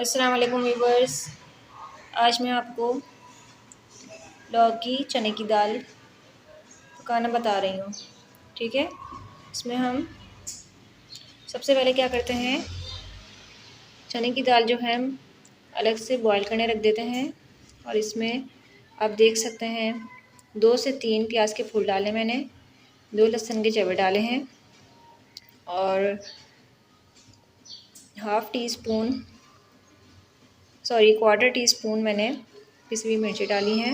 अस्सलाम वालेकुम व्यूवर्स। आज मैं आपको लौकी चने की दाल पकाना बता रही हूँ। ठीक है, इसमें हम सबसे पहले क्या करते हैं, चने की दाल जो है हम अलग से बॉईल करने रख देते हैं। और इसमें आप देख सकते हैं 2 से 3 प्याज के फूल डाले मैंने, 2 लहसुन के जवे डाले हैं और क्वार्टर टी स्पून मैंने पिसी हुई मिर्ची डाली हैं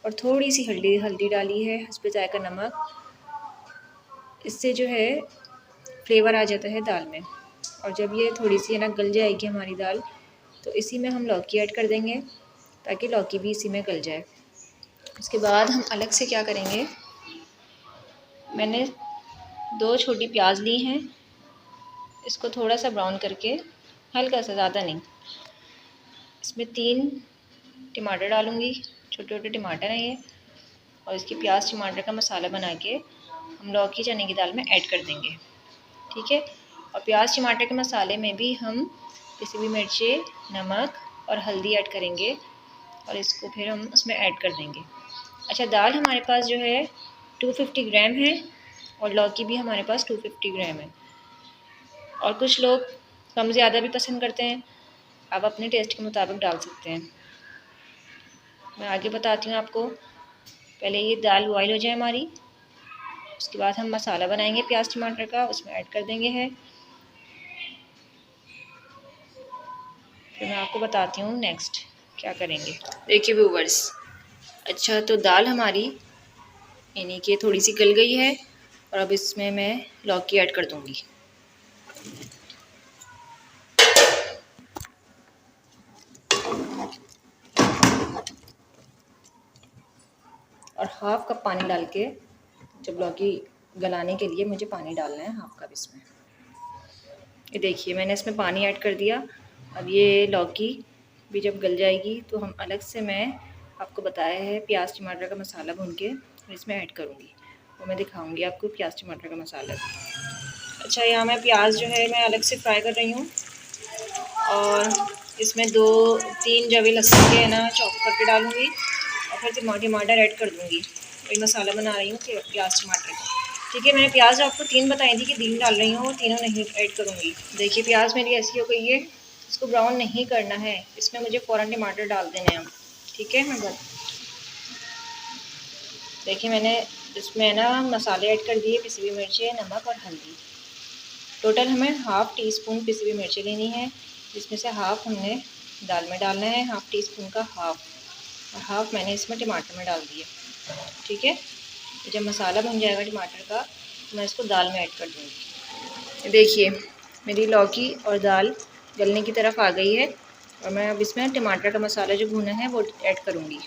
और थोड़ी सी हल्दी डाली है, हस्बे जायका नमक। इससे जो है फ्लेवर आ जाता है दाल में। और जब ये थोड़ी सी है ना गल जाएगी हमारी दाल, तो इसी में हम लौकी ऐड कर देंगे ताकि लौकी भी इसी में गल जाए। उसके बाद हम अलग से क्या करेंगे, मैंने 2 छोटी प्याज ली हैं, इसको थोड़ा सा ब्राउन करके, हल्का सा, ज़्यादा नहीं। इसमें 3 टमाटर डालूँगी, छोटे छोटे टमाटर हैं ये। और इसकी प्याज टमाटर का मसाला बना के हम लौकी चने की दाल में ऐड कर देंगे। ठीक है, और प्याज टमाटर के मसाले में भी हम पिसी हुई मिर्चें, नमक और हल्दी ऐड करेंगे और इसको फिर हम उसमें ऐड कर देंगे। अच्छा, दाल हमारे पास जो है 250 ग्राम है और लौकी भी हमारे पास 250 ग्राम है। और कुछ लोग कम ज़्यादा भी पसंद करते हैं, आप अपने टेस्ट के मुताबिक डाल सकते हैं। मैं आगे बताती हूँ आपको। पहले ये दाल बॉईल हो जाए हमारी, उसके बाद हम मसाला बनाएंगे प्याज टमाटर का, उसमें ऐड कर देंगे है। फिर मैं आपको बताती हूँ नेक्स्ट क्या करेंगे। देखिए व्यूवर्स, अच्छा तो दाल हमारी यानी कि थोड़ी सी गल गई है और अब इसमें मैं लौकी ऐड कर दूँगी। और हाफ़ कप पानी डाल के, जब लौकी गलाने के लिए मुझे पानी डालना है हाफ़ कप इसमें। ये देखिए मैंने इसमें पानी ऐड कर दिया। अब ये लौकी भी जब गल जाएगी तो हम अलग से, मैं आपको बताया है, प्याज टमाटर का मसाला भून के इसमें ऐड करूँगी। वो मैं दिखाऊँगी आपको प्याज टमाटर का मसाला। अच्छा, यहाँ मैं प्याज जो है मैं अलग से फ्राई कर रही हूँ और इसमें 2-3 जवे लहसुन के है ना चॉप करके डालूँगी और फिर टमाटर ऐड कर दूँगी। वही मसाला बना रही हूँ प्याज टमाटर का। ठीक है, मैंने प्याज आपको 3 बताई थी कि 3 डाल रही हूँ, तीनों नहीं ऐड करूँगी। देखिए प्याज मेरी ऐसी हो गई है, इसको ब्राउन नहीं करना है, इसमें मुझे फ़ौरन टमाटर डाल देने हैं। ठीक है, मैं देखिए मैंने इसमें ना मसाले ऐड कर दिए, पिसी हुई मिर्ची, नमक और हल्दी। टोटल हमें हाफ़ टी स्पून पिसी हुई मिर्ची लेनी है, जिसमें से हाफ़ हमने दाल में डालना है, हाफ़ टी स्पून का हाफ़, और हाफ़ मैंने इसमें टमाटर में डाल दिए। ठीक है, जब मसाला बन जाएगा टमाटर का तो मैं इसको दाल में ऐड कर दूँगी। देखिए मेरी लौकी और दाल गलने की तरफ आ गई है और मैं अब इसमें टमाटर का मसाला जो भुना है वो ऐड करूँगी।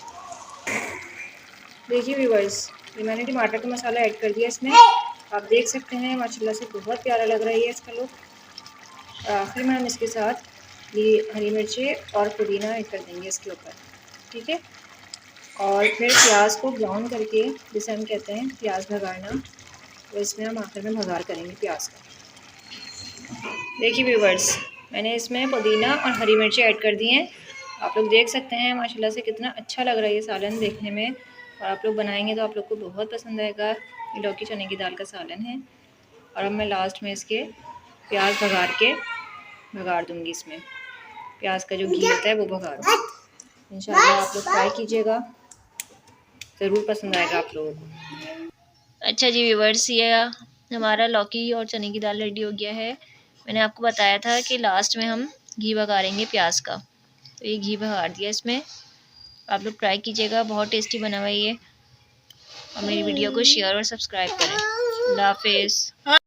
देखिए व्यूअर्स, ये मैंने टमाटर का मसाला ऐड कर दिया इसमें। आप देख सकते हैं माशाल्लाह से बहुत प्यारा लग रहा है इसका लुक। और आखिर में हम इसके साथ ये हरी मिर्चें और पुदीना ऐड कर देंगे इसके ऊपर। ठीक है, और फिर प्याज को ब्राउन करके, जिसे हम कहते हैं प्याज भगाना, तो इसमें हम आखिर में भगार करेंगे प्याज का। देखिए व्यूवर्स, मैंने इसमें पुदीना और हरी मिर्ची ऐड कर दी हैं। आप लोग देख सकते हैं माशाल्लाह से कितना अच्छा लग रहा है ये सालन देखने में, और आप लोग बनाएंगे तो आप लोग को बहुत पसंद आएगा। ये लौकी चने की दाल का सालन है। और अब मैं लास्ट में इसके प्याज भगार दूँगी। इसमें प्याज का जो घी होता है वो भगार। इंशाल्लाह आप लोग ट्राई कीजिएगा, ज़रूर पसंद आएगा आप लोगों को। अच्छा जी व्यूवर्स, ये हमारा लौकी और चने की दाल रेडी हो गया है। मैंने आपको बताया था कि लास्ट में हम घी भगारेंगे प्याज का, तो ये घी भगार दिया इसमें। आप लोग ट्राई कीजिएगा, बहुत टेस्टी बना हुआ है ये। और मेरी वीडियो को शेयर और सब्सक्राइब करें। अल्लाह हाफ़िज़।